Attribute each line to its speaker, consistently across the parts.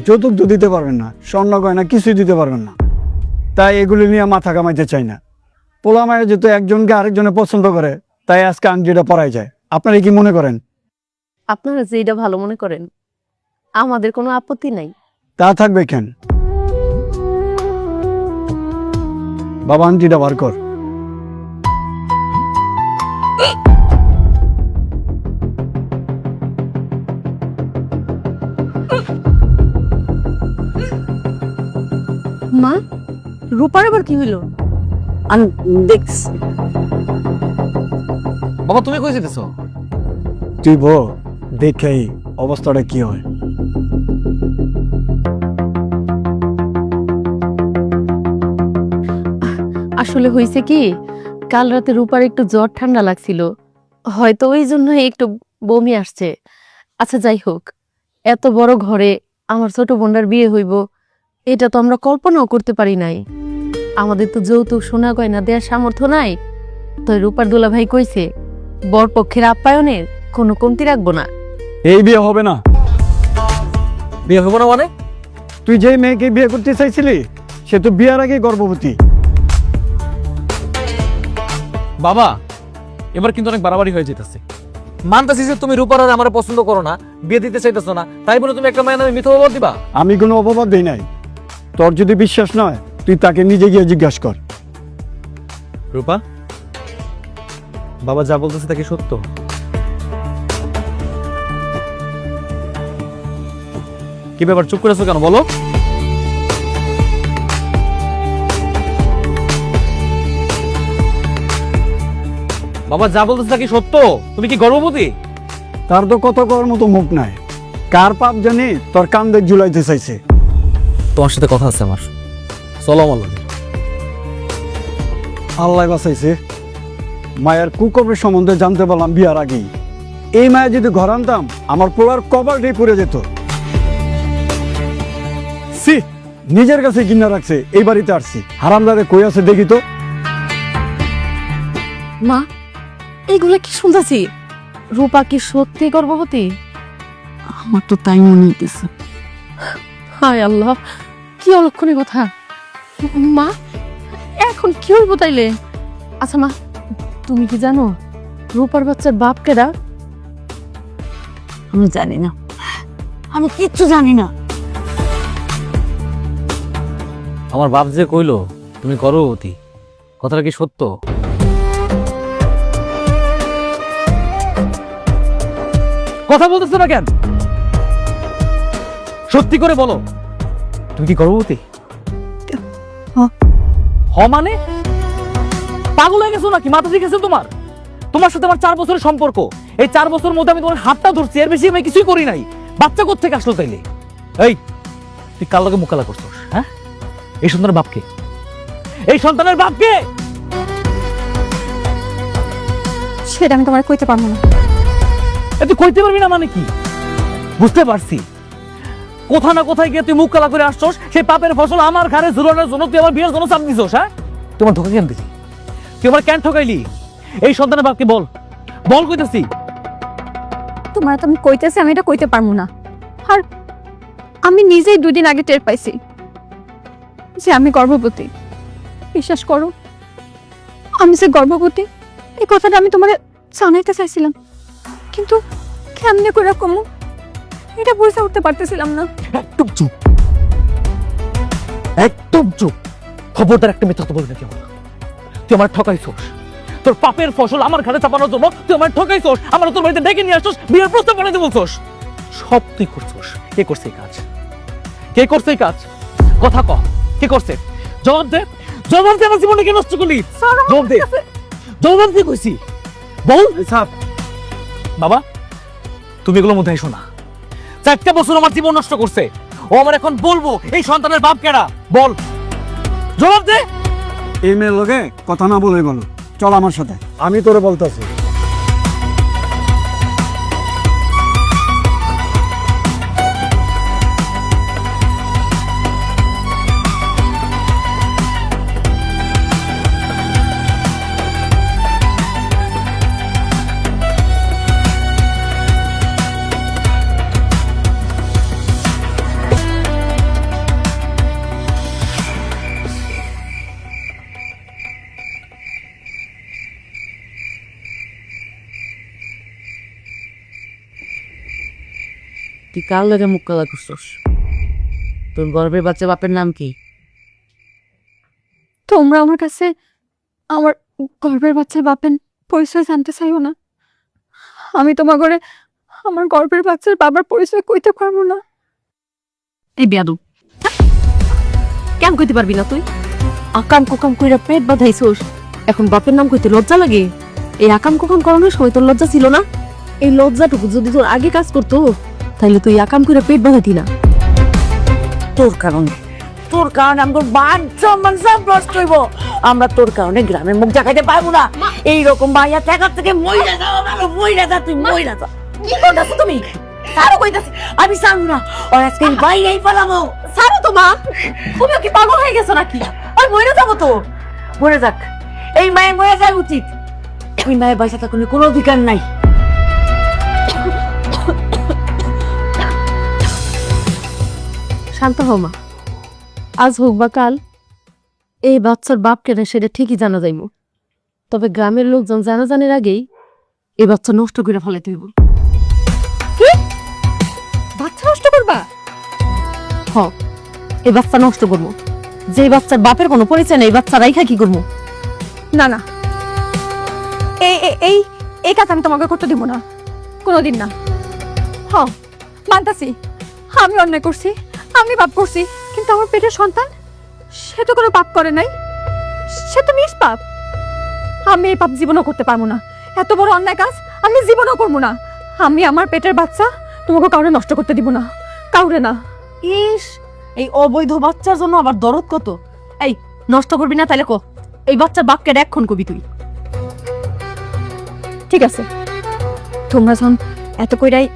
Speaker 1: যৌতুক তো দিতে পারবেন না, স্বর্ণ গয়না কিছুই দিতে পারবেন না। তাই এগুলি নিয়ে মাথা কামাইতে চাই না। পোলা মায়ের যেহেতু একজনকে আরেকজনে পছন্দ করে, তাই আজকে আংটিটা পরাই যায়। আপনারা কি মনে করেন?
Speaker 2: আপনারা যেটা ভালো মনে করেন, আমাদের কোনো আপত্তি নাই।
Speaker 1: তা থাকবে কেন? বাবা আংটিটা বার কর।
Speaker 2: মা, রূপার আবার কি হইলো?
Speaker 3: আমি দেখছি।
Speaker 4: বাবা তুমি কই যেতেছো?
Speaker 1: তুই বল দেখেই অবস্থাটা কি হয়।
Speaker 2: আসলে হয়েছে কি, কাল রাতে রূপার একটু জ্বর ঠান্ডা লাগছিল, হয়তো ওই জন্য একটু বমি আসছে। আচ্ছা যাই হোক, এত বড় ঘরে আমার ছোট বোনটার বিয়ে হইব, এটা তো আমরা কল্পনাও করতে পারি নাই। আমাদের তো যৌতুক সোনা গয়না দেওয়ার সামর্থ্য নাই। তো রূপার দুলা ভাই কইছে বরপক্ষের আপ্যায়নের কোনো কমতি রাখবো না।
Speaker 1: এই বিয়ে হবে না।
Speaker 4: বিয়ে হবো না মানে?
Speaker 1: তুই যে মেয়েকে বিয়ে করতে চাইছিলি সে তো বিয়ের আগে গর্ভবতী।
Speaker 4: বাবা এবার কিন্তু অনেক বাড়াবাড়ি হয়ে যেতেছে। মানতেছি যে তুমি রূপার আর আমার পছন্দ করো না, বিয়ে দিতে চাইতেছো না, তাই বলে তুমি একটা মায়ের নামে মিথ্যা অপবাদ দিবা?
Speaker 1: আমি কোনো অপবাদ দিই নাই। তোর যদি বিশ্বাস নয় তুই তাকে নিজে গিয়ে জিজ্ঞাসা কর।
Speaker 4: রূপা, বাবা যা বলতেছে তা কি সত্য? কি ব্যাপার, চুপ করেছো কেন বলো? বাবা যা বলতেছে তা কি সত্য? তুমি কি গর্ভবতী?
Speaker 1: তার তো কত করার মতো মুখ নাই। কার পাপ জানি তোর কান্দে ঝুলাইতে চাইছে।
Speaker 4: তোমার সাথে কথা আছে আমার, চলো আমার লগে।
Speaker 1: আল্লাহ বাঁচাইছে, মায়ের কুকর্মের সম্বন্ধে জানতে পারলাম বিয়ার আগেই। এই মায়া যদি ঘর আনতাম আমার পোলার কপালটাই পড়ে যেত। সি, নিজের কাছে কিনা রাখছে, এই বাড়িতে আসছি। হারামদাদে কই আছে দেখি তো।
Speaker 2: মা, এইগুলা কি শুনতেছি? রূপা কি সত্যি গর্ভবতী?
Speaker 3: আমার তো তাই মনে হইতেছে।
Speaker 2: হায় আল্লাহ, কি অলক্ষণী কথা। মা, এখন কি হইব তাইলে? আচ্ছা মা, তুমি কি জানো রূপার বাচ্চার বাপ কেডা?
Speaker 3: আমি জানি না, আমি কিচ্ছু জানি না।
Speaker 4: আমার বাপ যে কইলো তুমি গর্ভবতী, কথাটা কি সত্য? কথা বলতেছো না কেন? সত্যি করে বলো, তুমি কি গর্ভবতী? মানে পাগল হয়ে গেছো নাকি? মাথা ঠিক আছে তোমার? তোমার সাথে আমার 4 বছরের সম্পর্ক। এই 4 বছরের মধ্যে আমি তোমার হাতটা ধরছি, এর বেশি আমি কিছুই করি নাই। বাচ্চা কোত্থেকে আসলো তাইলে? এই তুই কার লগে মুকালা করছস? হ্যাঁ, এই সন্তানের বাপকে, এই সন্তানের বাপকে?
Speaker 2: সেটা আমি তোমার কইতে পারবো না।
Speaker 4: তুই কইতে পারবি না মানে কি? বুঝতে পারছি, কোথা না কোথায় গিয়ে তুই মুখ কালা করে আসছস। সেই পাপের ফসল আমার ঘরে ঝুলানোর জন্য তুই আমার বিয়ের জন্য চাপ দিছস। হ্যাঁ, তোমার ধোকা কেন দিলি? তুই আমার কেন ঠকাইলি? এই সন্তানের বাপকে বল, বল কইতেছি।
Speaker 5: তোমার তো আমি কইতেছি, আমি এটা কইতে পারবো না। আর আমি নিজেই 2 দিন আগে টের পাইছি যে আমি গর্ভবতী। বিশ্বাস করো, আমি যে গর্ভবতী এই কথাটা আমি তোমার জানাইতে চাইছিলাম, কিন্তু কেমনে করে কমু এটা বুঝে উঠতে পারতেছিলাম না।
Speaker 4: একদম চুপ, একদম চুপ। খবরদার একটা মিথ্যা কথা বলবি না কেউ। তুই আমার ঠকাইছস, তোর পাপের ফসল আমার ঘরে চাপানোর জন্য তুই আমার ঠকাইছস। আমার তোর বাড়িতে ডেকে নিয়ে আসছস, বিয়ের প্রস্তাব বানাইতে বলছস। সব তুই করছস। কে করছে এই কাজ? কে করছে এই কাজ? কথা ক, কে করছে? জবাব দে, জবাব দে। আমার জীবনটা কে নষ্ট করলি? জবাব দে, জবাব দে কইছি, বল। বাবা তুমি এগুলোর মধ্যে এসো না। 4টা বছর আমার জীবন নষ্ট করছে ও। আমার এখন বলবো এই সন্তানের বাপ কেডা? বল, জবাব দে।
Speaker 1: এই মেয়ের লগে কথা না বলে বলো, চল আমার সাথে, আমি তোরে বলতেছি।
Speaker 3: তুই কার লাগে মুখ কালা করছস? তোর গর্ভের বাচ্চা বাপের নাম কি?
Speaker 5: তোমরা আমার কাছে আমার গর্ভের বাচ্চার বাপের পরিচয় জানতে চাইও না। আমি তোমার ঘরে আমার গর্ভের বাচ্চার বাবার পরিচয় কইতে পারবো না।
Speaker 2: এই বেয়াদু, কেন কইতে পারবি না তুই? আকাম কুকাম কইরা পেট বাঁধাইছোস, এখন বাপের নাম কইতে লজ্জা লাগে? এই আকাম কুকাম করানোর সময় তোর লজ্জা ছিল না? এই লজ্জাটুকু যদি তোর আগে কাজ করতো তাহলে তুই আকাম কইরা পেট বাঁধাতি না।
Speaker 3: তোর কারণে আমার মান সম্মান সব নষ্ট হইব। আমরা তোর কারণে গ্রামের মুখ দেখাইতে পারবো না। এইরকম ভাইয়া টাকা থেকে মইরা যাওয়া ভালো। মইরা যা, তুই মইরা যা।
Speaker 2: কি করতেছ তুমি? আরো কইতাছি
Speaker 3: আমি জানি না, আর আজকে বাইরেই পালাবো।
Speaker 2: ছাড়ো তো মা, তুমি কি পাগল হয়ে গেছো নাকি? ওই মরে যাবো তো।
Speaker 3: মরে যাক, এই মায়ের মরে যাওয়া উচিত। ওই মায়ের বাসা থাকুন কোনো অধিকার নাই।
Speaker 2: শান্ত হও মা, আজ হোক বা কাল এই বাচ্চার বাপ কেন সেটা ঠিকই জানা যাইব। তবে গ্রামের লোকজন জানাজানের আগেই এই বাচ্চা নষ্ট করে ফেলাইতে হইব। কি বাচ্চা নষ্ট করবা? হ, এই বাচ্চা নষ্ট করবো। যে বাচ্চার বাপের কোনো পরিচয় নেই, বাচ্চা রাইখা কি করবো?
Speaker 5: না না, এই এই এই কাজ আমি তোমাকে করতে দিব না, কোনোদিন না। হ, মানতাছি আমি অন্যায় করছি, আমি পাপ করছি, কিন্তু আমার পেটের সন্তান সে তো কোনো পাপ করে নাই, সে তো নিষ্পাপ। আমি এই পাপ জীবনও করতে পারবো না। এত বড় অন্যায় কাজ আমি জীবনও করবো না। আমি আমার পেটের বাচ্চা তোমাকে কাউরে নষ্ট করতে দিব না, কাউরে না।
Speaker 2: ইস, এই অবৈধ বাচ্চার জন্য আবার দরদ কত? এই নষ্ট করবি না তাইলে কো, এই বাচ্চার বাপকে এখন কবি তুই।
Speaker 5: ঠিক আছে, তোমরা যখন এত কইরাই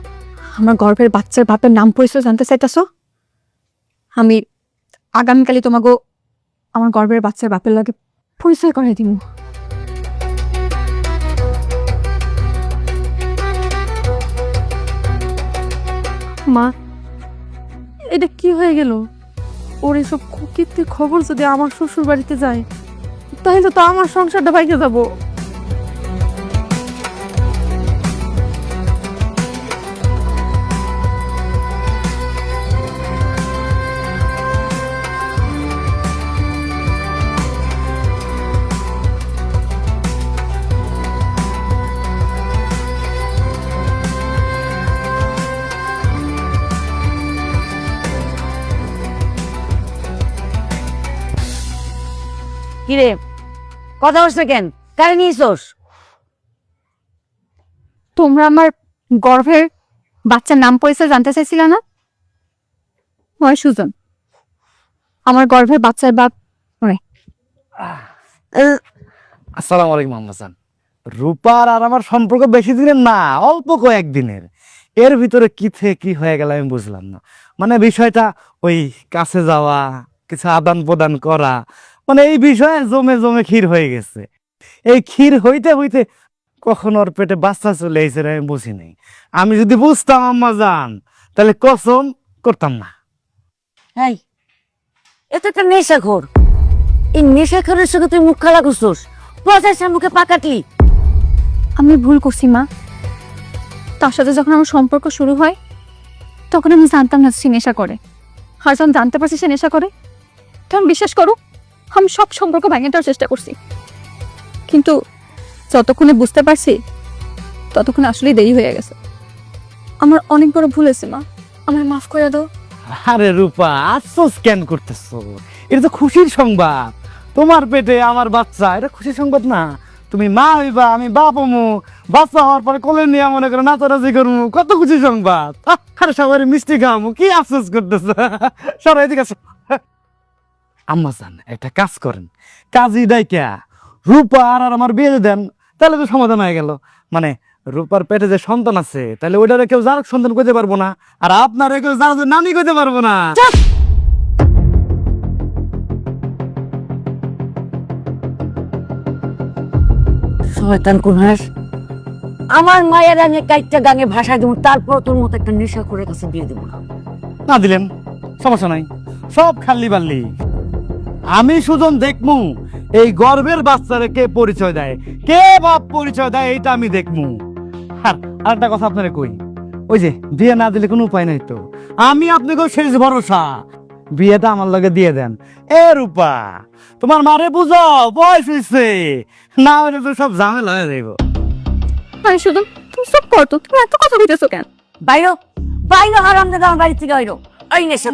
Speaker 5: আমার গর্ভের বাচ্চার বাপের নাম পরিচয় জানতে চাইতেছো, আমি আগামীকালই তোমাকে আমার গর্ভের বাচ্চার বাপের লাগে পরিচয় করে দিব।
Speaker 2: মা, এটা কি হয়ে গেল? ওর এসব কীর্তির খবর যদি আমার শ্বশুর বাড়িতে যায় তাহলে তো আমার সংসারটা ভাইকে যাবো।
Speaker 3: কিরে, কথা হচ্ছে না কেন? কারে নিয়েছোস?
Speaker 5: তোমরা আমার গর্ভের বাচ্চার নাম পরিচয় জানতে চাইছিলে না? হয় সুজন, আমার গর্ভের বাচ্চার বাপ।
Speaker 6: আসসালামু আলাইকুম আম্মাজান। রূপার আর আমার সম্পর্ক বেশি দিনের না, অল্প কয়েকদিনের। এর ভিতরে কি থেকে কি হয়ে গেল আমি বুঝলাম না। মানে বিষয়টা ওই কাছে যাওয়া, কিছু আদান প্রদান করা, মানে এই বিষয়ে জমে জমে ক্ষীর হয়ে গেছে। এই ক্ষীর হইতে হইতে কখন ওর পেটে বাচ্চা চলে এসে আমি বুঝি নাই। আমি যদি বুঝতাম আম্মাজান তাহলে কসম করতাম না।
Speaker 3: এই, এটা একটা নেশাখোর। এই নেশাখোরের সঙ্গে তুই মুখ খালা করছোস, পচাইছে মুখে পা কাটলি।
Speaker 5: আমি ভুল করছি মা। তার সাথে যখন আমার সম্পর্ক শুরু হয় তখন আমি জানতাম না সে নেশা করে। আর যখন জানতে পারছি সে নেশা করে তখন বিশ্বাস করো আমি সব সম্পর্ক ভেঙে দেওয়ার চেষ্টা করছি, কিন্তু যতক্ষণে বুঝতে পারছি ততক্ষণে আসলেই দেরি হয়ে গেছে। আমার অনেক বড় ভুল হয়েছে মা, আমায় মাফ করে দাও।
Speaker 6: আরে রূপা, আফসোস কেন করতেছো? এটা তো খুশির সংবাদ। তোমার পেটে আমার বাচ্চা, এটা খুশির সংবাদ না? তুমি মা হইবা, আমি বাপ হমু, বাচ্চা হওয়ার পরে কোলে নিয়ে মনে করে নাচানাচি করবো, কত খুশির সংবাদ। আরে সবাই মিষ্টি খাওয়ামু, কি আফসোস করতেছো? সবাই এদিকে আসো। আম্মা জান, একটা কাজ করেন, কাজী ডাইকা রূপা আর আমার বিয়ে দেন, তাহলে তো সমাধান হয়ে গেল। মানে রূপার পেটে যে সন্তান আছে, তাহলে ওইটারে কেউ যার সন্তান কইতে পারবো না, আর আপনার কেউ যার নানি কইতে পারবো না।
Speaker 3: শয়তান কোন হাস! আমার মায়ের আমি কাইটটা গাঙে ভাষা দেবো, তারপর তোর মতো একটা নেশাখোরের কাছে বিয়ে দেবো না।
Speaker 6: না দিলেন সমস্যা নাই, সব খাল্লি বাল্লি। আমি সুজন দেখমু এই গর্ভের বাচ্চারে কে পরিচয় দেয়, কে বাপ পরিচয় দেয়, এইটা আমি দেখমু। আর একটা কথা আপনারে কই, ওই যে বিয়ে না দিলে কোনো উপায় নাই তো, আমি আপনাকে শেষ ভরসা, বিয়েটা আমার লগে দিয়ে দেন। এ রূপা, তোমার মারে বুঝাও, বয়স হয়েছে, না হলে তো সব ঝামেলা হয়ে যাইব।
Speaker 5: আমি শুধু তুমি সব করতো, তুমি এত কথা বলতেছো কেন?
Speaker 3: বাইরো বাইরো হারাম দাদা আমার বাড়ি থেকে বাইরো। এই নেশা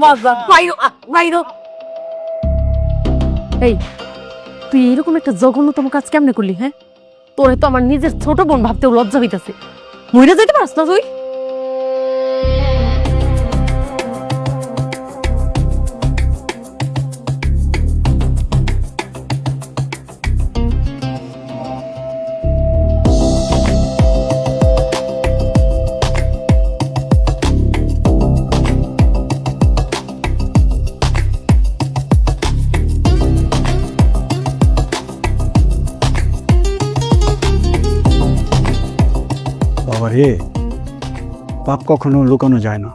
Speaker 3: বাইরো বাইরো।
Speaker 2: এই তুই এরকম একটা জঘন্যতম কাজ কেমনে করলি? হ্যাঁ, তোরে তো আমার নিজের ছোট বোন ভাবতেও লজ্জা হইতাছে। মইরা যাইতে পারছ না তুই?
Speaker 1: বাবা রে, পাপ কখনো লুকানো যায় না,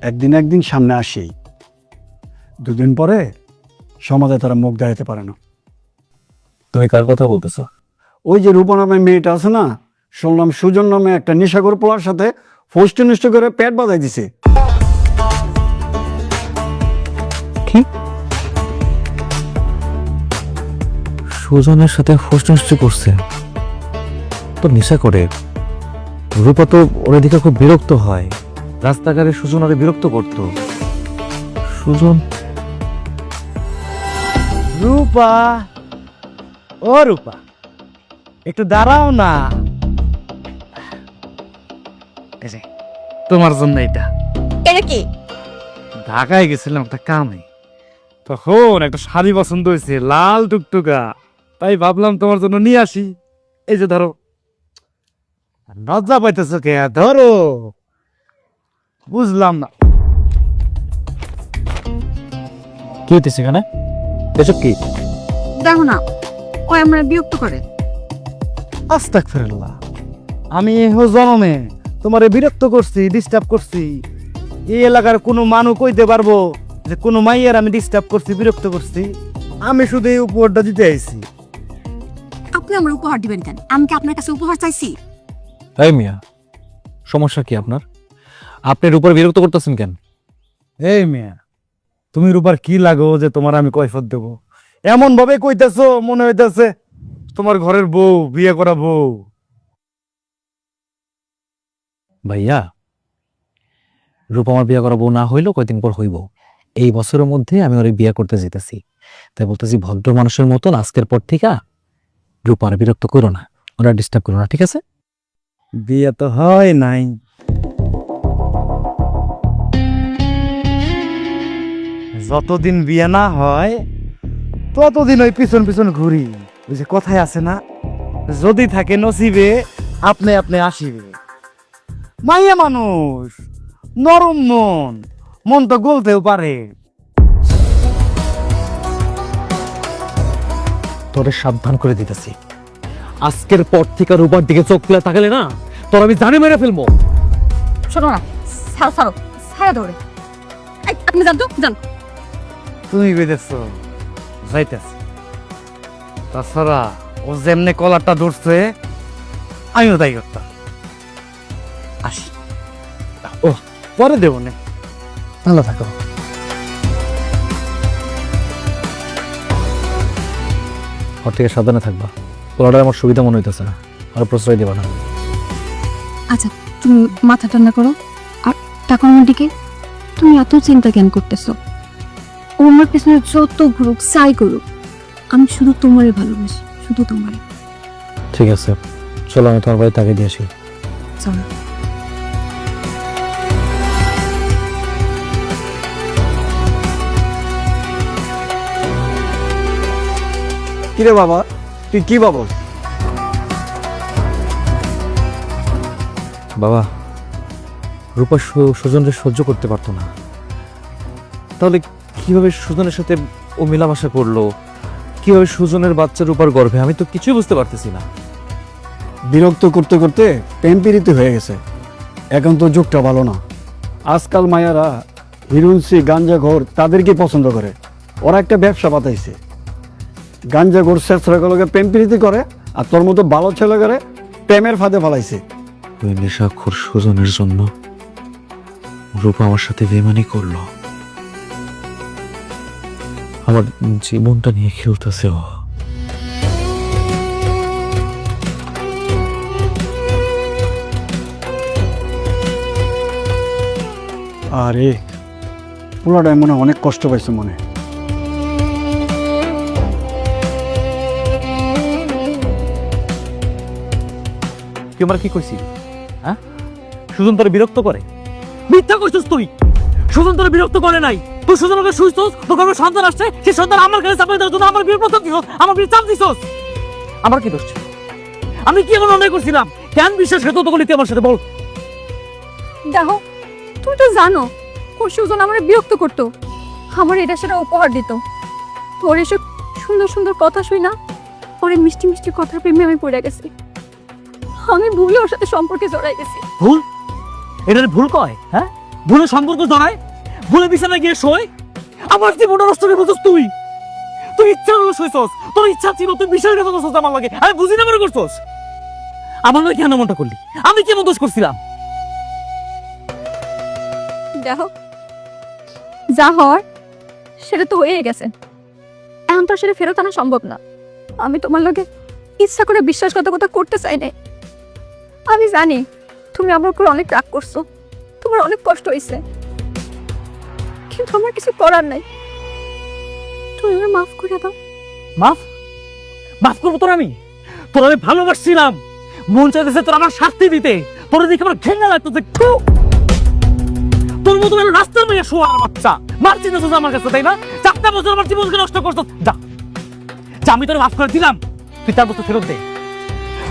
Speaker 1: একদিন একদিন সামনে আসেই। দুদিন পরে সমাজে তারা মুখ দেখাতে পারে না।
Speaker 4: তুমি কার কথা বলতেছো?
Speaker 1: ওই যে রূপা নামে মেয়েটা আছে না, শুনলাম সুজন নামে একটা নেশাখোর পোলার সাথে ফষ্টি নষ্ট করে পেট বাঁধাই দিছে।
Speaker 4: কি? সুজনের সাথে ফষ্টি করছে? তো নেশা করে। রূপা তো ওর দিকে খুব বিরক্ত হয়, রাস্তাঘাটে সুজন ওরে বিরক্ত করতো। সুজন?
Speaker 6: রূপা, ও রূপা, একটু দাঁড়াও না। এই যে, তোমার জন্য এটা।
Speaker 5: এটা কি?
Speaker 6: ঢাকায় গেছিলাম একটা কামে, তখন একটা শাড়ি পছন্দ হয়েছে, লাল টুকটুকা, তাই ভাবলাম তোমার জন্য নিয়ে আসি। এই যে ধরো। লজ্জা পাইতেছো কে? ধরো। বুঝলাম না
Speaker 4: কি হইতেছে এখানে? এসব কি?
Speaker 5: দেখো না, ও আমরা বিরক্ত করে।
Speaker 6: আস্তাগফিরুল্লাহ, আমি এহো জনমে তোমারে বিরক্ত করছি, ডিস্টার্ব করছি? এই এলাকার কোনো মানুষ কইতে পারবো যে কোনো মাইয়ার আমি ডিস্টার্ব করছি, বিরক্ত করছি? আমি শুধু এই উপহারটা দিতে আইছি।
Speaker 5: আপনি আমার উপহার দিবেন কেন? আমি কি আপনার কাছে উপহার চাইছি?
Speaker 4: এই মিয়া, সমস্যা কি আপনার? আপনি রূপার বিরক্ত করতেছেন কেন?
Speaker 6: এই মিয়া, তুমি রূপার কি লাগো যে তোমার আমি কৈফত দেব? এমন ভাবে কইতেছো মনে হইতেছে তোমার ঘরের বউ, বিয়ে করা বউ।
Speaker 4: ভাইয়া, রূপা আমার বিয়ে করা বউ না হইলেও কয়দিন পর হইব। এই বছরের মধ্যে আমি ওরে বিয়ে করতে যেতেছি, তাই বলতেছি ভদ্র মানুষের মতন আজকের পর থেকে রূপার বিরক্ত করো না, ওরা ডিস্টার্ব করো না, ঠিক আছে?
Speaker 6: বিয়ে তো হয় নাই। যতদিন বিয়ে না হয় ততদিন ওই পিছন পিছন ঘুরি। ওই যে কথায় আছে না, যদি থাকে নসিবে আপনি আপনি আসিবে। মাইয়া মানুষ, নরম মন, মন তো গলতেও পারে।
Speaker 4: তোরে সাবধান করে দিতেছি, আজকের পর থেকে রূপার দিকে চোখ খুলে তাকালে না, তোর আমি জানে মেরে ফেলবো।
Speaker 5: শোনো না, ছাড়ো ছাড়ো, ছাড়া ধরে। আপনি যান তো, যান।
Speaker 6: তুমি বেঁধেছ, যাইতেছ। তাছাড়া ও যেমনে কলারটা ধরছে আমিও তাই করতাম। আসি, ও পরে দেবো না।
Speaker 4: ভালো থাকো। ওর থেকে সাবধানে থাকবা, পোলাটা আমার সুবিধা মনে হইতেছে না, আর প্রশ্রয় দেবা না।
Speaker 5: আচ্ছা, তুমি মাথা ঠান্ডা করো। আর টাকা আমার দিকে তুমি এত চিন্তা কেন করতেছো? ও আমার পেছনে যত ঘুরুক, চাই করুক, আমি শুধু তোমারই ভালোবাসি, শুধু তোমারই।
Speaker 4: ঠিক আছে, চলো আমি তোমার বাড়িতে আগে দিয়ে আসি।
Speaker 5: চলো।
Speaker 1: কিরে বাবা, তুই কি ভাবস?
Speaker 4: বাবা, রূপা সুজনকে সহ্য করতে পারতো না, তাহলে কিভাবে সুজনের সাথে ও মেলামেশা করলো, কিভাবে সুজনের বাচ্চা রূপার গর্ভে, আমি তো কিছুই বুঝতে পারতেছি না।
Speaker 1: বিরক্ত করতে করতে প্রেম পীড়িত হয়ে গেছে। এখন তো যুগটা ভালো না, আজকাল মায়ারা হিরুন্সি গাঞ্জাঘর তাদেরকে পছন্দ করে। ওরা একটা ব্যবসা পাতাইছে, গাঞ্জাঘর শেষরাগুলোকে প্রেম পীড়িতি করে, আর তোর মতো ভালো ছেলে করে প্রেমের ফাঁদে ফেলাইছে।
Speaker 4: ওই নেশাখোর সুজনের জন্য রূপা আমার সাথে বেমানি করলো, আমার জীবনটা নিয়ে খেলতেছে ও।
Speaker 1: আরে পোলাটায় মনে হয় অনেক কষ্ট পাইছে মনে।
Speaker 4: তুই আমার কি কইছিস? হ্যাঁ, সুজন তোরে বিরক্ত করে? মিথ্যা কইছিস তুই। সুজন তোরে বিরক্ত করে নাই। তুই সুজনকে সুস্থ, তোর ঘরে সন্তান আসছে, সেই সন্তান আমার কাছে চাপাই দেওয়ার জন্য আমার বিয়ের প্রস্তাব দিছস, আমার বিয়ে চাপ দিছস। আমার কি দোষ ছিল? আমি কি এমন অন্যায় করছিলাম? কেন বিশ্বাস করতে তো তুই আমার সাথে বল।
Speaker 5: দেখো, তুমি তো জানো ওর সুজন আমার বিরক্ত করতো, আমার এটা সেটা উপহার দিত। তোর এসব সুন্দর সুন্দর কথা শুই না, ওর এই মিষ্টি মিষ্টি কথার প্রেমে আমি পড়ে গেছি। আমি ভুলে ওর সাথে সম্পর্কে জড়াই গেছি।
Speaker 4: ভুল? এটার ভুল কয়? হ্যাঁ, ভুলে সম্পর্ক জড়ায়, ভুলে বিছানায় গিয়ে শোয়। আমার জীবনটা নষ্ট করে বলছিস তুই। তুই ইচ্ছা হলো শুইছস, তোর ইচ্ছা ছিল, তুই বিশ্বাস করছস আমার লাগে। আমি বুঝি না মনে করছস। আমার লাগে কেন মনটা করলি? আমি কেমন দোষ করছিলাম?
Speaker 5: দেখো, যা হওয়ার সেটা তো হয়ে গেছে, এখন তো আর সেটা ফেরত আনা সম্ভব না। আমি তোমার লগে ইচ্ছা করে বিশ্বাসঘাতকতা করতে চাই না। আমি জানি তুমি আমার উপর অনেক রাগ করছো, তোমার অনেক কষ্ট হয়েছে, কিন্তু আমার কিছু করার নাই। তুমি আমাকে মাফ করে দাও।
Speaker 4: মাফ? মাফ করবো তোর আমি? তোর আমি ভালোবাসছিলাম, মন চাইতেছে তোর আমার শাস্তি দিতে। তোর দেখে আমার ঘেন্না লাগতেছে। তোর মতো রাস্তার মেয়ে শোয়ার বাচ্চা মারছিস আমার কাছে, তাই না? 4টা বছর আমার জীবনকে নষ্ট করছো। যা যা, আমি তোর মাফ করে দিলাম, তুই 4 বছর ফেরত দে।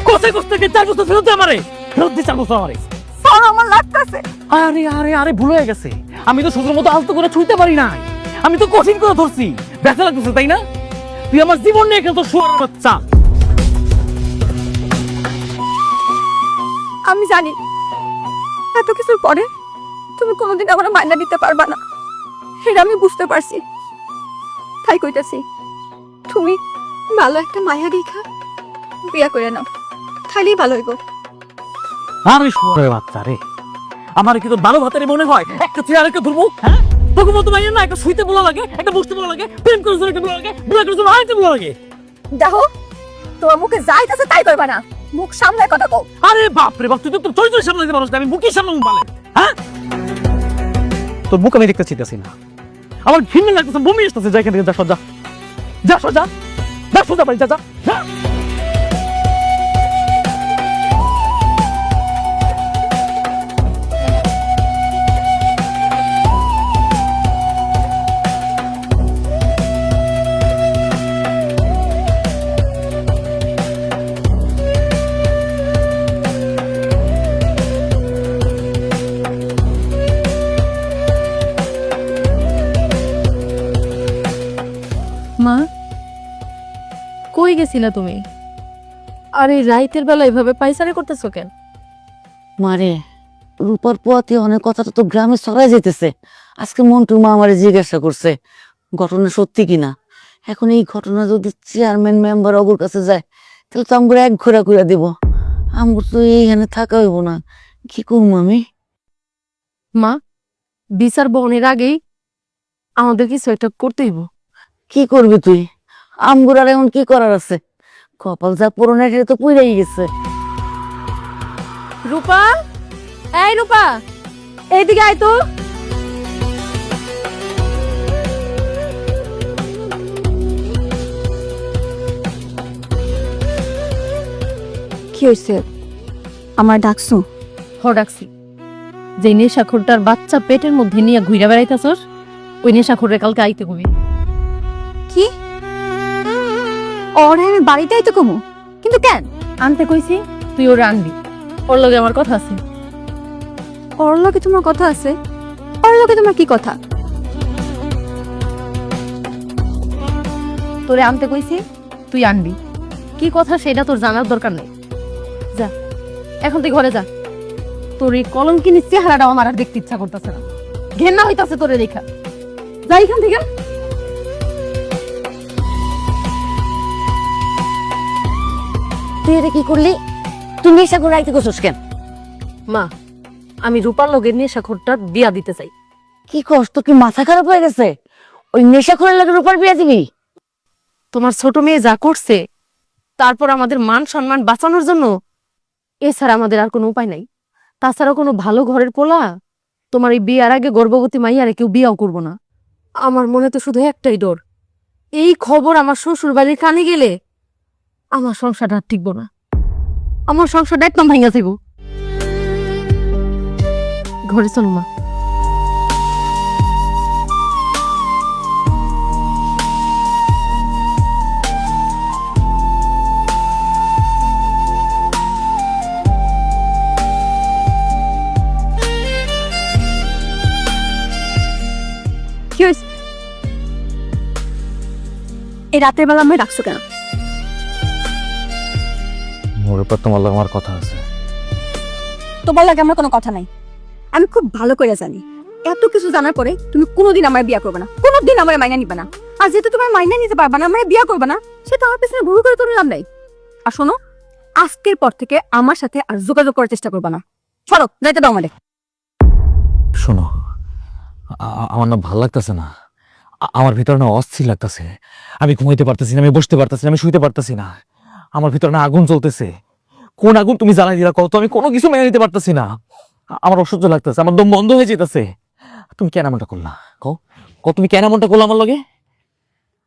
Speaker 4: কষে কষতে 4 বছর ফেরত দে আমারে, ফেরত দে 4 বছর আমারে।
Speaker 5: স্যার, আমার লাগতেছে।
Speaker 4: আরে আরে আরে, ভুল হয়ে গেছে। আমি তো সুযোগ মতো আলতো করে ছুঁতে পারি নাই, আমি তো কঠিন করে ধরছি। ব্যথা লাগতেছে, তাই না? তুই আমার জীবন নিয়ে খেলতো শোয়ার বাচ্চা।
Speaker 5: আমি জানি এত কিছুর পরে তুমি কোনোদিন আমার মাইনা দিতে পারবা না, সেটা আমি বুঝতে পারছি। তাই কইতাছি, তুমি ভালো একটা মায়া দেখা বিয়া করে নাও, তাইলেই ভালো হইব।
Speaker 4: আরে শোয়ার বাচ্চা রে, আমার কি তোর ভালো ভাতের মনে হয় একটা চেয়ে আরেকটা ধরবো? হ্যাঁ, তোকে মতো মাইয়া না, একটা শুইতে বলা লাগে, একটা বসতে বলা লাগে, প্রেম করে একটা বলা লাগে, বিয়ে করে আরেকটা বলা লাগে।
Speaker 5: দেখো, তোমার মুখে যাইতাছে তাই কইবা না, মুখ সামনে কথা কও।
Speaker 4: আরে বাপ রে বাপ, তুই তো চরিত্র সামলাতে পারছ না, আমি মুখের সামনে মুখ বালে। হ্যাঁ, তোর মুখ আমি দেখতে চাইতেছি না, আমার ঘৃণা লাগতেছে, বমি আসতেছে। যা এখান থেকে, যা সোজা, যা সোজা, যা সোজা বাড়ি, যা যা।
Speaker 2: মা, কই গেছিলা তুমি? আর এই রাইতের বেলা এভাবে পাইচারি করতেছো কেন?
Speaker 3: মারে, রূপার পোয়াতে অনেক কথাটা তো গ্রামে ছড়াই যেতেছে। আজকে মন্টুর মা আমারে জিজ্ঞাসা করছে ঘটনা সত্যি কিনা। এখন এই ঘটনা যদি চেয়ারম্যান মেম্বার অগুর কাছে যায়, তাহলে তো আমগুলো এক ঘোরা ঘুরা দিব। আমগুর তো এইখানে থাকা হইব না, কি করবো আমি?
Speaker 2: মা, বিচার বহনের আগেই আমাদের কিছু একটা করতেই হইব।
Speaker 3: কি করবি তুই? আমগুর আর এখন কি করার আছে? কপাল যা পুরনো এটা তো পুড়েই গেছে।
Speaker 2: রূপা, এই রূপা, এইদিকে আয় তো।
Speaker 5: কি হইছে? আমার ডাকছো?
Speaker 2: ডাকছি। যে নেশাখোরটার বাচ্চা পেটের মধ্যে নিয়ে ঘুরে বেড়াইতেছস, ওই নেশাখোরের কালকে আইতে কবি।
Speaker 5: কি? ওরে আমি বাড়িতেই তো কমু, কিন্তু কেন?
Speaker 2: আনতে কইছি, তুই ওরে আনবি। ওর লগে আমার কথা আছে।
Speaker 5: ওর লগে তোমার কথা আছে? ওর লগে তোমার কি কথা?
Speaker 2: তোরে আনতে কইছি, তুই আনবি। কি কথা সেটা তোর জানার দরকার নেই। যা, এখন তুই ঘরে যা। তোর এই কলঙ্কিনী চেহারাটাও আমার আর দেখতে ইচ্ছা করতেছে না, ঘেন্না হইতাছে তোরে দেখা। যা এখান থেকে।
Speaker 3: তুই এটা কি করলি? তুই নেশা করে রাখতে করছিস কেন?
Speaker 2: মা, আমি রূপার লগে নেশাখোরটা বিয়া দিতে চাই।
Speaker 3: কি কষ্ট, কি মাথা খারাপ হয়ে গেছে? ওই নেশাখোরের লাগে রূপার বিয়া দিবি?
Speaker 2: তোমার ছোট মেয়ে যা করছে, তারপর আমাদের মান সম্মান বাঁচানোর জন্য এছাড়া আমাদের আর কোনো উপায় নাই। তাছাড়া কোনো ভালো ঘরের পোলা তোমার এই বিয়ার আগে গর্ভবতী মাইয়ারে কেউ বিয়াও করবো না। আমার মনে তো শুধু একটাই ডর, এই খবর আমার শ্বশুর বাড়ির কানে গেলে আমার সংসারটা আর টিকবো না, আমার সংসারটা একদম ভাঙা যাইব। ঘরে চলো মা।
Speaker 5: কি হয়েছে? এই রাতের বেলা আমি রাখছো কেন?
Speaker 4: মোর উপর তোমার লাগে আমার কথা আছে।
Speaker 5: তোমার লাগে আমার কোনো কথা নাই। আমি খুব ভালো করে জানি এত কিছু জানার পরে তুমি কোনোদিন আমার বিয়া করবে না, কোনোদিন আমার মাইনা নিবে না। আর যেহেতু তোমার মাইনা নিতে পারবে না, আমার বিয়া করবে না, সেটা আমার পিছনে ভুল করে তুমি লাভ নাই। আর শোনো, আজকের পর থেকে আমার সাথে আর যোগাযোগ করার চেষ্টা করবে না। চলো যাইতে দাও আমাদের।
Speaker 4: শোনো, আমার না ভালো লাগতেছে না, আমার ভিতরে না অস্থির লাগতেছে। আমি ঘুমাইতে পারতেছি না, আমি বসতে পারতেছি না, আমি শুইতে পারতেছি না। আমার ভিতরে না আগুন জ্বলতেছে। কোন আগুন তুমি জ্বালাই দিলা কত? আমি কোনো কিছু মেনে নিতে পারতেছি না। আমার অসহ্য লাগতেছে, আমার দম বন্ধ হয়ে যেতেছে। তুমি কেন এমনটা করলা? কও তুমি কেন এমনটা করলা আমার লগে?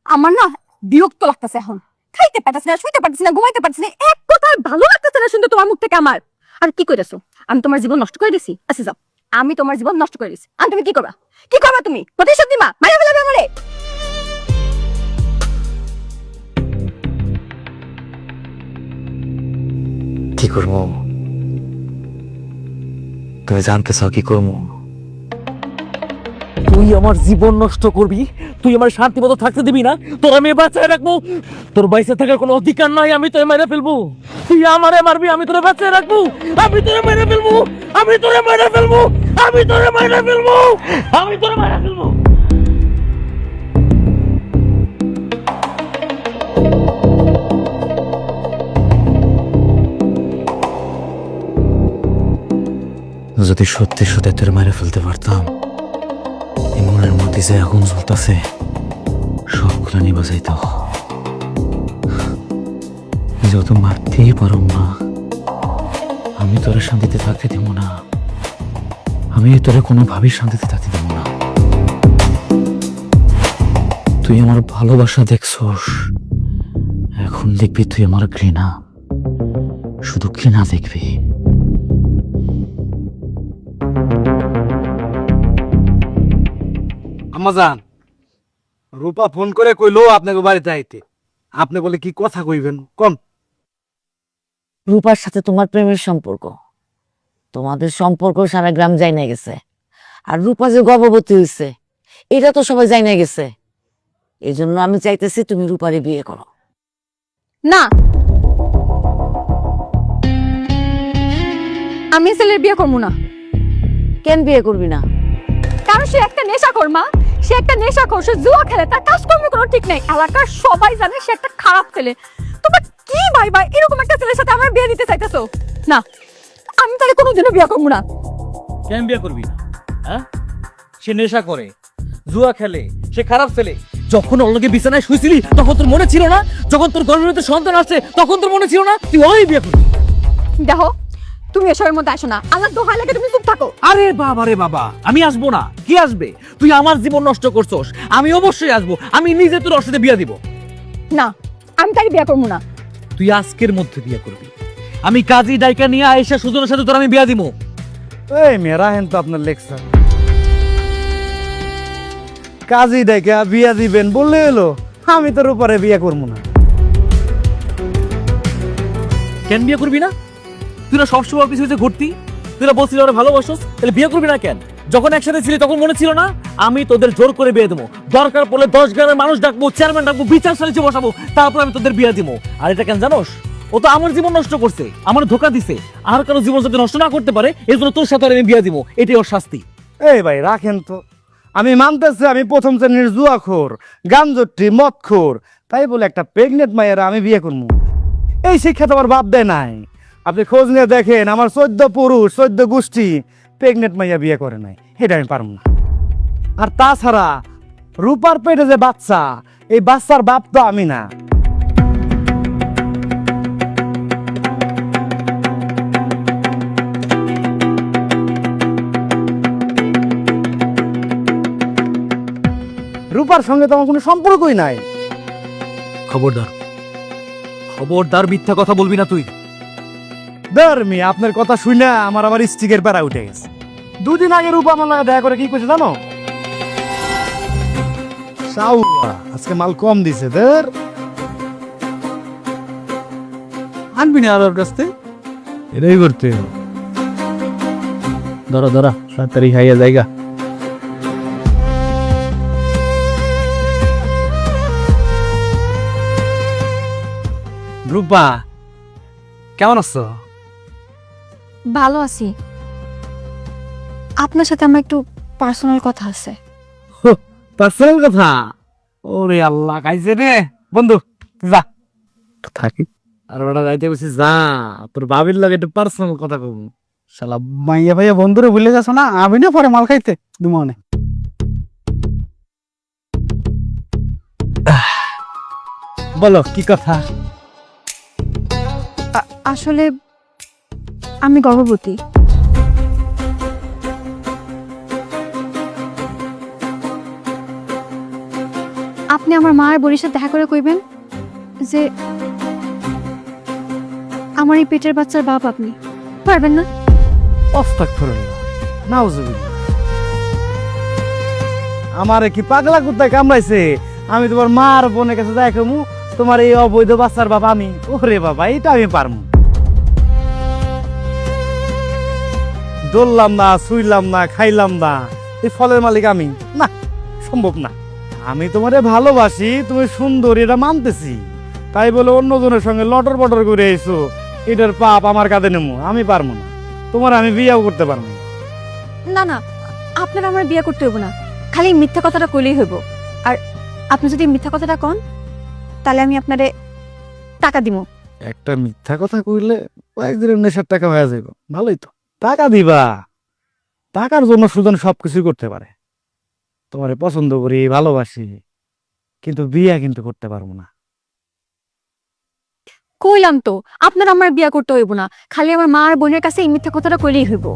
Speaker 5: আমার না বিরক্ত লাগতেছে এখন। খাইতে পারতেছি না, শুইতে পারতেছি না, ঘুমাইতে পারতেছি না, এক কথা ভালো লাগতেছে না শুনতে তোমার মুখ থেকে আমার। আর কি কইতেছো? আমি তোমার জীবন নষ্ট করে দিছি? আচ্ছা যাও, আমি তোমার জীবন নষ্ট করে দিছি, আর তুমি কি করবা? কি করবা তুমি? প্রতিশোধ দিবা? মারা ফেলাবে আমারে?
Speaker 4: কি করবো তুমি জানতে চাও? কি করবো? তুই আমার জীবন নষ্ট করবি? তুই আমার শান্তি মতো থাকতে দিবি না? তোর আমি বাঁচায় রাখবো? তোর বাইসে থাকার কোনো অধিকার নাই। আমি তোরে মেরে ফেলবো। তুই আমারে মারবি, আমি তোরে বাঁচায় রাখবো। আমি তোরে মেরে ফেলবো, আমি তোরে মেরে ফেলবো, আমি তোরে মেরে ফেলবো, আমি তোরে মেরে ফেলবো। যদি সত্যি সত্যি তোর মেরে ফেলতে পারতাম, এই মনের মধ্যে যে আগুন জ্বলতেছে সবগুলো নিভে যাইত। যত মারতেই পারো না, আমি তোরে শান্তিতে থাকতে দেব না। আমি তোরে কোনোভাবেই শান্তিতে থাকতে দেব না। তুই আমার ভালোবাসা দেখছস, এখন দেখবি তুই আমার ঘৃণা। শুধু ঘৃণা দেখবি।
Speaker 6: আম্মাজান, রূপা ফোন করে কইলো আপনাকে বাড়িতে আইতে। আপনি বলে কি কথা কইবেন কম?
Speaker 3: রূপার সাথে তোমার প্রেমের সম্পর্ক, তোমাদের সম্পর্ক সারা গ্রাম জাইনা গেছে। আর রূপা যে গর্ভবতী হয়েছে এটা তো সবাই জাইনা গেছে। এই জন্য আমি চাইতেছি তুমি রূপারে বিয়ে করো।
Speaker 5: না, আমি ছেলের বিয়ে করবো না।
Speaker 3: কেন বিয়ে করবি না?
Speaker 5: কারণ সে একটা নেশাখোর মা, সে একটা নেশাখোর, সে জুয়া খেলে, তার কাজকর্ম কোনো ঠিক নেই। এলাকার সবাই জানে সে একটা খারাপ ছেলে। তোমরা কি ভাইবা এরকম একটা ছেলের সাথে আমার বিয়ে দিতে চাইতেছো? না, আমি তাহলে কোনোদিনও বিয়ে করবো না।
Speaker 4: কেন বিয়ে করবি না? হ্যাঁ, সে নেশা করে, জুয়া খেলে, সে খারাপ ছেলে। যখন ওর লগে বিছানায় শুয়েছিলি তখন তোর মনে ছিল না? যখন তোর গর্ভের ভিতরে সন্তান আসছে তখন তোর মনে ছিল না তুই ওই বিয়ে করবি?
Speaker 5: দেখো, তুমি এসবের মধ্যে আসো না। আল্লাহ দোহাই লাগে তুমি চুপ থাকো।
Speaker 4: আরে বাবা রে বাবা, আমি আসবো না। কি আসবে? তুই আমার জীবন নষ্ট করছস। আমি অবশ্যই আসবো। আমি নিজে তোর সাথে বিয়ে দিব।
Speaker 5: না, আমি তাকে বিয়ে করবো না।
Speaker 4: তুই আজকের মধ্যে বিয়ে করবি। আমি কাজী ডাইকা নিয়ে আয়েশা সুজনের সাথে তোর আমি বিয়ে দিব।
Speaker 6: এই মেয়েরা হেন তো আপনার লেকচার। কাজী দেখে বিয়া দিবেন বললে এলো, আমি তোর উপরে বিয়ে করবো না।
Speaker 4: কেন বিয়ে করবি না? তুই না সবসময় পিছু পিছু ঘুরতি, তুই না বলছিলি ওরা ভালোবাসস, তাহলে বিয়ে করবি না কেন? যখন একসাথে ছিলি তখন মনে ছিল না আমি তোদের জোর করে বিয়ে দেবো? দরকার পড়লে 10 গ্রামের মানুষ ডাকবো, চেয়ারম্যান ডাকবো, বিচার সালিশে বসাবো, তারপর আমি তোদের বিয়ে দিব। আর এটা কেন জানোস? ও তো আমার জীবন নষ্ট করছে, আমার ধোকা দিছে। আর কারো জীবন যাতে নষ্ট না করতে পারে এই জন্য তোর সাথে আমি বিয়ে দিব। এটাই ওর শাস্তি।
Speaker 6: এই ভাই রাখেন তো। আমি মানতেছি আমি প্রথম শ্রেণীর জুয়াখোর, গাঞ্জটি, মদখোর, তাই বলে একটা প্রেগনেন্ট মায়েরা আমি বিয়ে করবো, এই শিক্ষা তো আমার বাপ দেয় নাই। আপনি খোঁজ নিয়ে দেখেন আমার 14 পুরুষ 14 গোষ্ঠী প্রেগনেন্ট মাইয়া বিয়ে করে নাই, এটা আমি পারবো না। আর তাছাড়া রূপার পেটে যে বাচ্চা, এই বাচ্চার বাপ তো আমি না। রূপার সঙ্গে তো আমার কোনো সম্পর্কই নাই।
Speaker 4: খবরদার, খবরদার মিথ্যা কথা বলবি না তুই।
Speaker 6: ধর্মি, আপনার কথা শুনে আমার আবার স্টিকের প্যারা উঠে গেছে। দুদিন আগে রূপা আমার লাগে দেখা করে কি কইছে জানো? সাউয়া আজকে মাল কম দিছে দের।
Speaker 4: আনবি না আর কাছ থেকে,
Speaker 6: এটাই করতে
Speaker 4: ধরা ধরা তাড়াতাড়ি খাইয়া জায়গা। রূপা, কেমন আছো?
Speaker 5: ভালো আছি। আপনার সাথে আমার একটু পার্সোনাল কথা আছে।
Speaker 6: পার্সোনাল কথা? ওরে আল্লাহ, খাইছে রে বন্ধু, যা
Speaker 4: থাকি।
Speaker 6: আর ওটা যাইতে বলছি, যা তোর বাবির লাগে একটু পার্সোনাল কথা কব। শালা মাইয়া ভাইয়া বন্ধুরে ভুলে যাচ্ছ না? আমি না পরে মাল খাইতে দুমনে। বলো কি কথা?
Speaker 5: আসলে আমি গর্ভবতী। আপনি আমার মা আর বোনের সাথে দেখা করে কইবেন যে আমার এই পেটের বাচ্চার বাপ আপনি। পারবেন না?
Speaker 6: আস্তাগফিরুল্লাহ, নাউজুবিল্লাহ। আমারে কি পাগলা কুত্তায় কামড়াইছে? আমি তোমার মা আর বোনের কাছে যাই কমু তোমার এই অবৈধ বাচ্চার বাবা আমি? ওরে বাবা, এটা আমি পারমু। দৌড়লাম না, শুইলাম না, খাইলাম না, এই ফলের মালিক আমি না, সম্ভব না। আমি তোমারে ভালোবাসি, তুমি সুন্দর, এটা মানতেছি। তাই বলে অন্যজনের সঙ্গে লটর বটর করে এসো, এটার পাপ আমার কাঁধে নেবো? আমি পারবো না। তোমার আমি বিয়েও করতে পারবো না।
Speaker 5: না না, আপনার আমার বিয়ে করতে হইব না। খালি মিথ্যা কথাটা কইলেই হইব। আর আপনি যদি মিথ্যা কথাটা কন, তাহলে আমি আপনারে টাকা দিব।
Speaker 6: একটা মিথ্যা কথা কইলে কয়েকদিনের নেশার টাকা হয়ে যাইব, ভালোই তো। টাকা দিবা? টাকার জন্য সুজন সবকিছু করতে পারে। তোমারে পছন্দ করি, ভালোবাসি, কিন্তু বিয়ে কিন্তু করতে পারবো না।
Speaker 5: কইলাম তো আপনার আমার বিয়ে করতে হইব না। খালি আমার মা আর বোনের কাছে এই মিথ্যা কথাটা কইলেই হইব।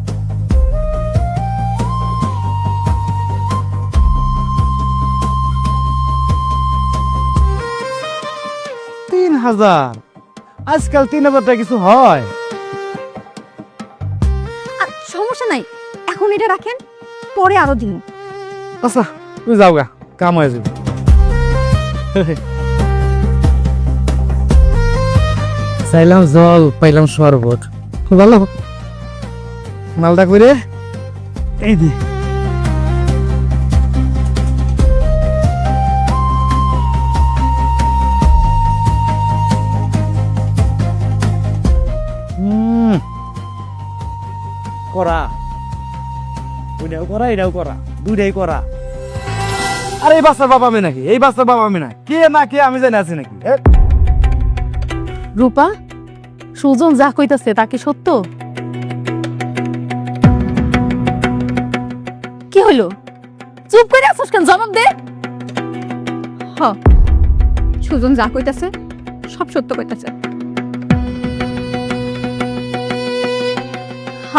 Speaker 6: 3000? আজকাল 3000 টাকা কিছু হয়?
Speaker 5: সমস্যা নাই, এখন এটা রাখেন, পরে আরো দিন।
Speaker 6: আচ্ছা তুমি যাও গা, কাম হয়ে যাবে। চাইলাম জল, পাইলাম শরবত। ভালো মালটা করে এই দি। করা, ওইটাও করা, এটাও করা, দুইটাই করা। আর এই বাচ্চার বাবা আমি নাকি? এই বাচ্চার বাবা আমি না, কে না কে আমি জানি আছি নাকি?
Speaker 2: রূপা, সুজন যা কইতাছে তা কি সত্য? কি হইলো? চুপ করে আছিস কেন? জবাব দে।
Speaker 5: হ, সুজন যা কইতাছে সব সত্য কইতাছে।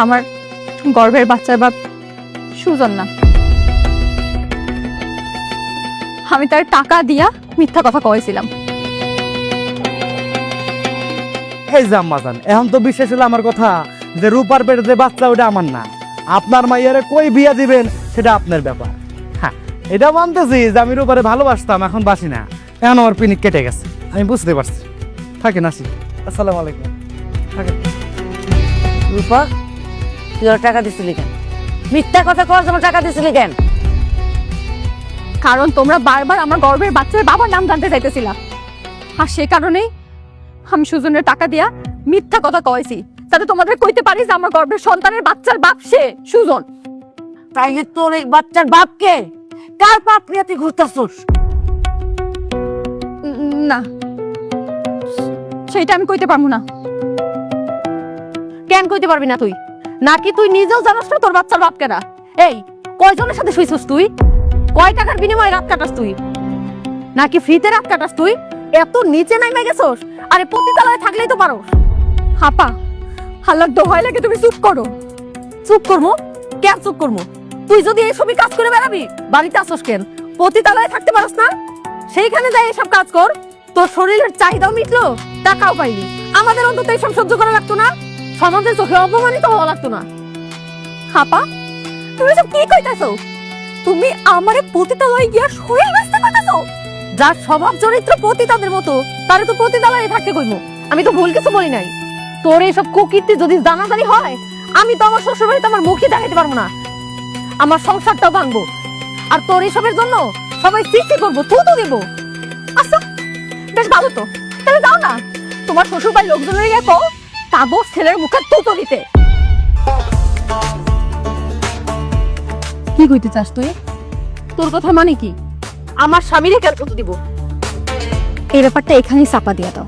Speaker 5: আমার গর্ভের বাচ্চার বাপ সুজন না। আমি তার টাকা দিয়া মিথ্যা কথা কইছিলাম।
Speaker 6: এই যে আম্মাজান, এখন তো বিশ্বাস হলো আমার কথা যে রূপার পেটে যে বাচ্চা ওটা আমার না। আপনার মাইয়ারে কই বিয়া দিবেন সেটা আপনার ব্যাপার। হ্যাঁ, এটা মানতেছি যে আমি রূপারে ভালোবাসতাম, এখন বাসি না। এখন আমার পিনিক কেটে গেছে, আমি বুঝতে পারছি। থাকেন, আসি। আসসালামু আলাইকুম। থাকেন।
Speaker 3: রূপা, তুই ওর টাকা দিছিলি কেন? মিথ্যা কথা কওয়ার জন্য টাকা দিছিলি কেন?
Speaker 5: কারণ তোমরা বারবার আমার গর্ভের বাচ্চার বাবার নাম জানতে চাইতেছিলা, আর সে কারণেই আমি সুজনের টাকা দিয়া মিথ্যা কথা কইছি, যাতে তোমাদের কইতে পারি যে আমার গর্ভের সন্তানের বাচ্চার বাপ সে সুজন।
Speaker 3: তাইলে তোর এই বাচ্চার বাপকে কার পাপ নিয়ে তুই ঘুরতাছস?
Speaker 5: না, সেইটা আমি কইতে পারবো না।
Speaker 2: কেন কইতে পারবি না তুই? নাকি তুই নিজেও জানাস না তোর বাচ্চার বাপ কেনা? এই কয়জনের সাথে শুইছিস তুই? কয় টাকার বিনিময়ে রাত কাটাস তুই? নাকি ফ্রিতে রাত কাটাস তুই? এত নিচে নাইমা গেছস? আরে পতিতালয়ে থাকলেই তো পারো।
Speaker 5: আপা হাল্লার দোহাই লাগে তুমি চুপ করো।
Speaker 2: চুপ করবো? কেন চুপ করবো? তুই যদি এইসবই কাজ করে বেড়াবি, বাড়িতে আসস কেন? পতিতালয়ে থাকতে পারস না? সেইখানে যাই এসব কাজ কর। তোর শরীরের চাহিদাও মিটলো, টাকাও পাইলি। আমাদের অন্তত এইসব সহ্য করা লাগতো না, সমাজের চোখে অপমানিত হওয়া লাগতো না।
Speaker 5: আপা তুমি সব কি কইতাছো? তুমি আমারে পতিতালয়ে গিয়া শরীর ব্যস্ত করতেছো?
Speaker 2: যার স্বভাব চরিত্র পতিতাদের মতো, তারে তো পতিতালয়ে থাকতে কইবো। আমি তো ভুল কিছু বলি নাই। তোর এইসব কুকীর্তি যদি জানাজানি হয়, আমি তো আমার শ্বশুর বাড়িতে আমার মুখে দেখাইতে পারবো না, আমার সংসারটাও ভাঙবো। আর তোর এইসবের জন্য সবাই সৃষ্টি করবো, থু দেবো।
Speaker 5: আচ্ছা বেশ ভালো তো, তাহলে যাও না তোমার শ্বশুর বাড়ির লোকজনের গিয়ে কও তাগো ছেলের মুখে তুতো দিতে।
Speaker 2: কি কইতে চাস তুই? তোর কথা মানে কি? আমার স্বামীরে কেন থুতু দিব?
Speaker 5: এই ব্যাপারটা এখানেই চাপা দিয়া দাও,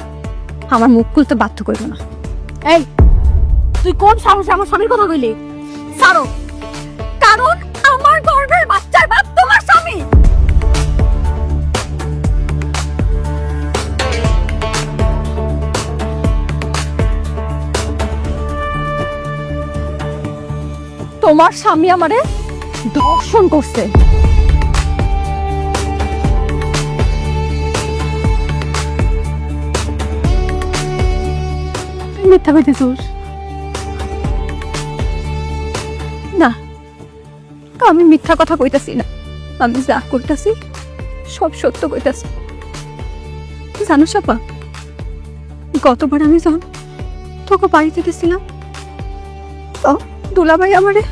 Speaker 5: আমার মুখ খুলতে বাধ্য করবে না।
Speaker 2: এই তুই কোন সাহসে আমার স্বামীর কথা কইলি?
Speaker 5: ছাড়ো, কারণ আমার গর্ভের বাচ্চার বাপ তোমার স্বামী। তোমার স্বামী আমারে ধর্ষণ করছে।
Speaker 2: তুই মিথ্যা কইতেছিস?
Speaker 5: না, আমি মিথ্যা কথা কইতাছি না, আমি যা কইতাছি সব সত্য কইতাছি। জানো সাপা, গতবার আমি যখন তোকে বাড়িতে গেছিলাম, তো দুলাভাই আমারে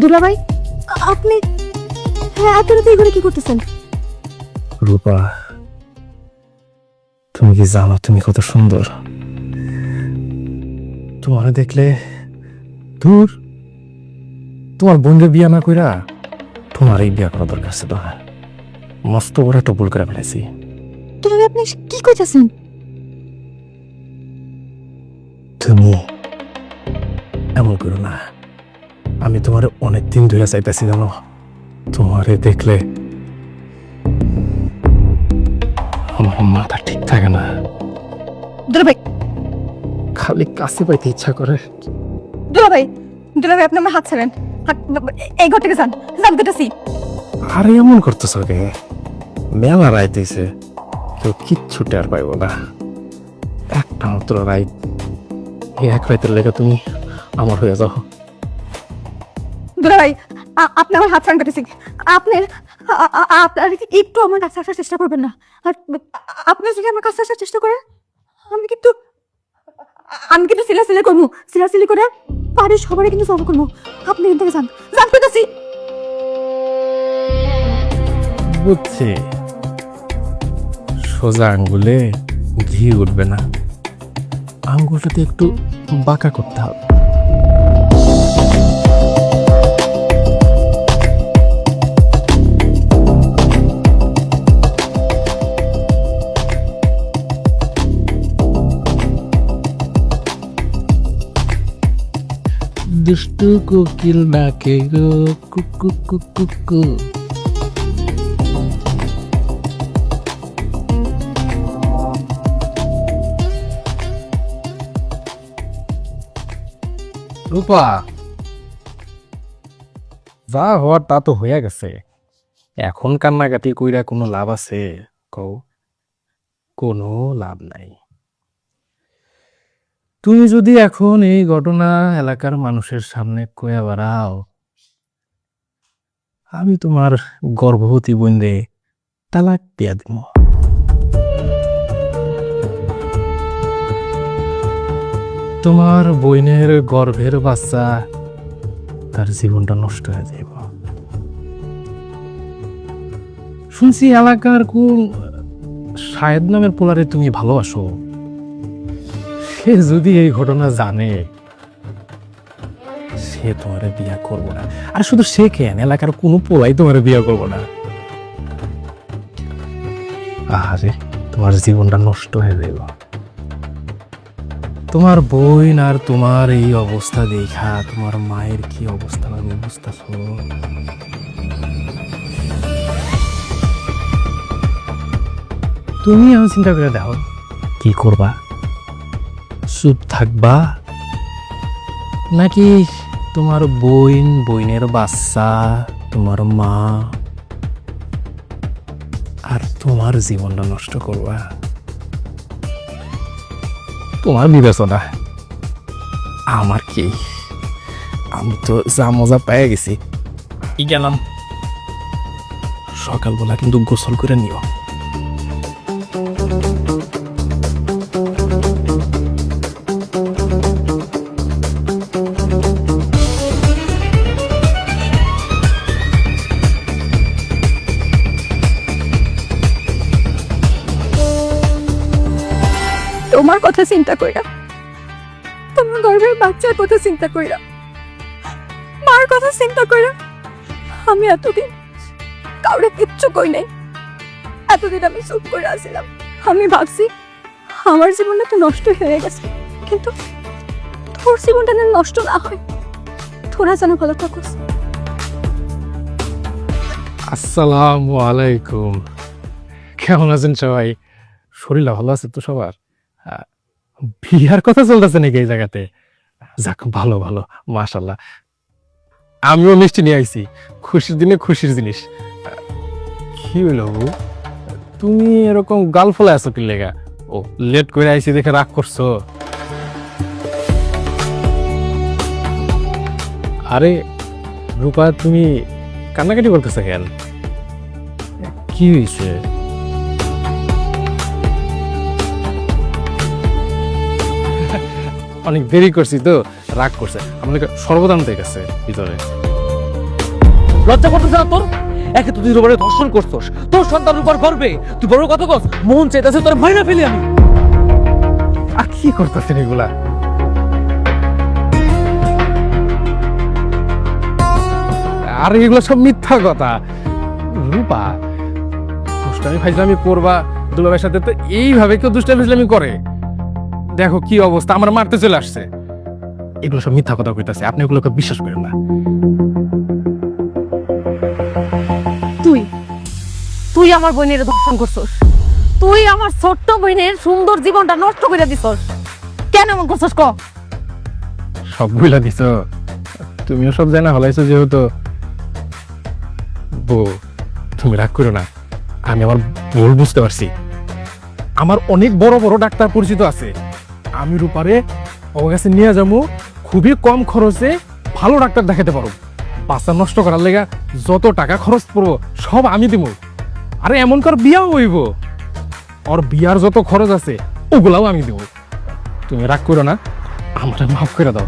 Speaker 2: দুলাভাই, আপনি এত রাতে ঘরে কি করতেছেন?
Speaker 6: রূপা, তুমি কি জানো তুমি কত সুন্দর? তোমার দেখলে দূর, তোমার বোনকে বিয়া না কইরা তোমার এই বিয়া করা দরকার ছিল। মস্ত বড় একটা ভুল করে ফেলেছি।
Speaker 5: দুলাভাই আপনি কি কইতাছেন?
Speaker 6: তুমি এমন করো না, আমি তোমার অনেকদিন ধরে চাইতেছি জানো। তোমারে দেখলে আমার মাথা ঠিক থাকে না,
Speaker 5: দুলাভাই,
Speaker 6: খালি কাছে পাইতে ইচ্ছা করে।
Speaker 5: দুলাভাই, দুলাভাই আপনি আমার হাত ছাড়েন। এই ঘর থেকে যান, যান কইতাছি।
Speaker 6: আরে এমন করতেছ কে? মেলা রাইতেছে, কেউ কিচ্ছু টের পাইব না। একটা মাত্র রাইত, এই এক রাইতের লেগে তুমি আমার হয়ে যাও।
Speaker 5: দুলাভাই আপনি আমার হাত ছাড়েন কইতাছি। আপনার একটু আমার কাছে আসার চেষ্টা করবেন না। আর আপনি যদি আমার কাছে আসার চেষ্টা করেন, আমি কিন্তু সিলাসিলি করবো, সিলাসিলি করে বাড়ির সবারই কিন্তু ফলো করবো। আপনি এখান থেকে যান, যান কইতাছি।
Speaker 6: বুঝছি, সোজা আঙ্গুলে ঘি উঠবে না, আঙ্গুলটাতে একটু বাঁকা করতে হবে। দুষ্টু কোকিল ডাকে গো কুকু কুকু কু। রূপা, যা হওয়ার তা তো হয়ে গেছে,
Speaker 7: এখন কান্নাকাটি কইরা কোনো লাভ আছে কও? কোনো লাভ নাই। তুমি যদি এখন এই ঘটনা এলাকার মানুষের সামনে কইয়া বেড়াও, আমি তোমার গর্ভবতী বোনরে তালাক দিয়া দিব। তোমার বইনের গর্ভের বাচ্চা তার জীবনটা নষ্ট হয়ে যাইব। শুনছি এলাকার কোন শাহেদ নামের পোলারে তুমি ভালোবাসো। সে যদি এই ঘটনা জানে, সে তোমার বিয়া করবো না। আর শুধু সে কেন, এলাকার কোনো পোলাই তোমার বিয়া করবো না। আরে তোমার জীবনটা নষ্ট হয়ে যাইব। তোমার বোন আর তোমার এই অবস্থা দেখা তোমার মায়ের কি অবস্থা হবে বুঝতেছ? তুমি আমি চিন্তা করে দেখো কি করবা। চুপ থাকবা নাকি তোমার বোন, বোনের বাচ্চা, তোমার মা আর তোমার জীবনটা নষ্ট করবা? তোমার বিবেচনা, আমার কি? আমি তো যা মজা পেয়ে গেছি ই গেলাম। সকালবেলা কিন্তু গোসল করে নিও।
Speaker 5: তোমার কথা চিন্তা কইরা, তোমার গর্ভের বাচ্চার কথা চিন্তা কইরা, মার কথা চিন্তা কইরা আমি এতদিন কাউরে কিচ্ছু কই নাই। এতদিন আমি চুপ করে আসছিলাম। আমি ভাবছি আমার জীবনটা তো নষ্ট হয়ে গেছে, কিন্তু তোর জীবনটা যেন নষ্ট না হয়। তোরা যেন ভালো থাকুস।
Speaker 7: আসসালামু আলাইকুম। কেমন আছেন সবাই? শরীর ভালো আছে তো সবার? বিয়ার কথা চলতেছে নাকি এই জায়গাতে? যাক, ভালো ভালো, মাশাল্লাহ। আমিও মিষ্টি নিয়ে আইছি, খুশির দিনে খুশির জিনিস। কি হইল বউ, তুমি এরকম গাল ফলে আছো কি লেগা? ও লেট করে আইছি দেখে রাগ করছো? আরে রূপা, তুমি কান্নাকাটি করতেছো কেন? কি হয়েছে? অনেক দেরি করছি তো, রাগ করছে। আমাদের সর্বদান হয়ে গেছে ভিতরে।
Speaker 4: লজ্জা করতেছে না তোর? একে তুই রূপারে ধর্ষণ করছস, তোর সন্তান রূপার গর্বে তুই বড় কথা কস। মন চাইতেছে তোর ভয় না ফেলি আমি।
Speaker 7: আর কি করতেছেন এগুলা? আর এগুলো সব মিথ্যা কথা। রূপা দুষ্টামি ফাইজলামি করবা দুলাভাইয়ের সাথে, তো এইভাবে কেউ দুষ্টামি ফাইজলামি করে? দেখো কি অবস্থা, আমার মারতে চলে আসছে। এগুলো সব মিথ্যা কথা কইতাছে, আপনি এগুলোকে বিশ্বাস করেন না।
Speaker 2: তুই আমার বোনের ধর্ষণ করছস। তুই আমার ছোট্ট বোনের সুন্দর জীবনটা নষ্ট করে দিছস। কেন এমন করছস ক?
Speaker 7: সব বুঝলা দিছ, তুমিও সব জানা হলাইছো যেহেতু। বউ, তুমি রাগ করো না, আমি আমার ভুল বুঝতে পারছি। আমার অনেক বড় বড় ডাক্তার পরিচিত আছে, আমি রূপারে ওর কাছে নিয়ে যাবো। খুবই কম খরচে ভালো ডাক্তার দেখাতে পারো। বাচ্চা নষ্ট করার লেগা যত টাকা খরচ পড়বো সব আমি দিব। আরে এমন কর বিয়াও হইব, ওর বিয়ার যত খরচ আছে ওগুলাও আমি দেব। তুমি রাগ করো না, আমার মাফ করে দাও।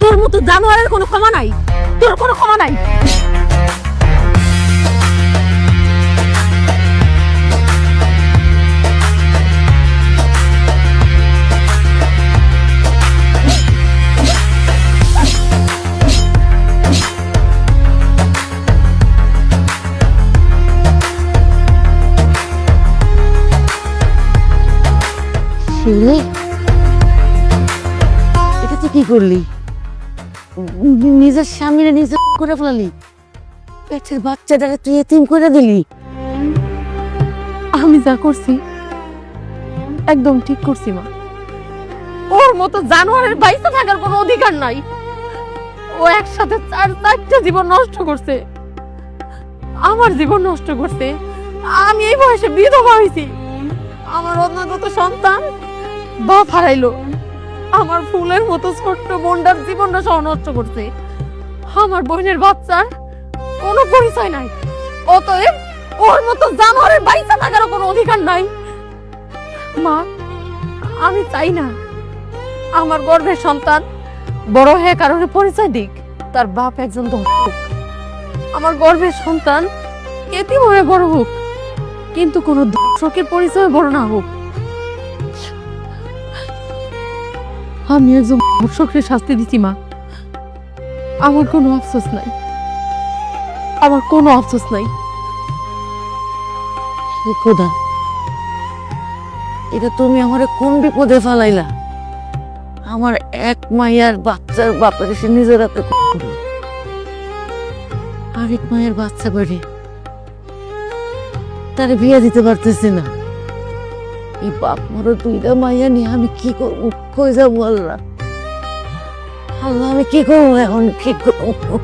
Speaker 2: তোর মতো জানোয়ারের কোনো ক্ষমা নাই, তোর কোনো ক্ষমা নাই।
Speaker 3: এটা তুই কি করলি? নিজের স্বামীরে নিজে করে ফেলালি, পেটের বাচ্চাটারে তুই এতিম করে দিলি।
Speaker 2: আমি যা করছি একদম ঠিক করছি মা। ওর মতো জানোয়ারের বাইসে থাকার কোনো অধিকার নাই। ও ও একসাথে চারটা জীবন নষ্ট করছে, আমার জীবন নষ্ট করছে। আমি এই বয়সে বিধবা হয়েছি, আমার অন্যগত সন্তান বাপ হারাইলো, আমার ফুলের মতো ছোট্ট বোনটার জীবনটা সহ নষ্ট করছে। আমার বোনের বাচ্চার কোনো পরিচয় নাই, অতএব ওর মতো জানোয়ারের বাইসা থাকারও কোনো অধিকার নাই। মা, আমি চাই না আমার গর্ভের সন্তান বড় হয়ে কারণে পরিচয় দিক তার বাপ একজন দর্শক। আমার গর্ভের সন্তান এতিম হয়ে বড় হোক, কিন্তু কোনো দর্শকের পরিচয় বড় না হোক। আমি একজন দর্শকের শাস্তি দিচ্ছি মা, আমার কোনো আফসোস নাই, আমার কোনো আফসোস নাই।
Speaker 3: হে খোদা, এটা তুমি আমারে কোন বিপদে ফেলাইলা? আমার এক মাইয়ার বাচ্চার বাপের সে নিজের হাতে করলো, আরেক মায়ের বাচ্চা বেড়ে তারে বিয়ে দিতে পারতেছি না। এই বাপ মরো দুইটা মাইয়া নিয়ে আমি কি করবো? কই যাবো আল্লাহ? আল্লাহ আমি কি করবো এখন, কি করবো?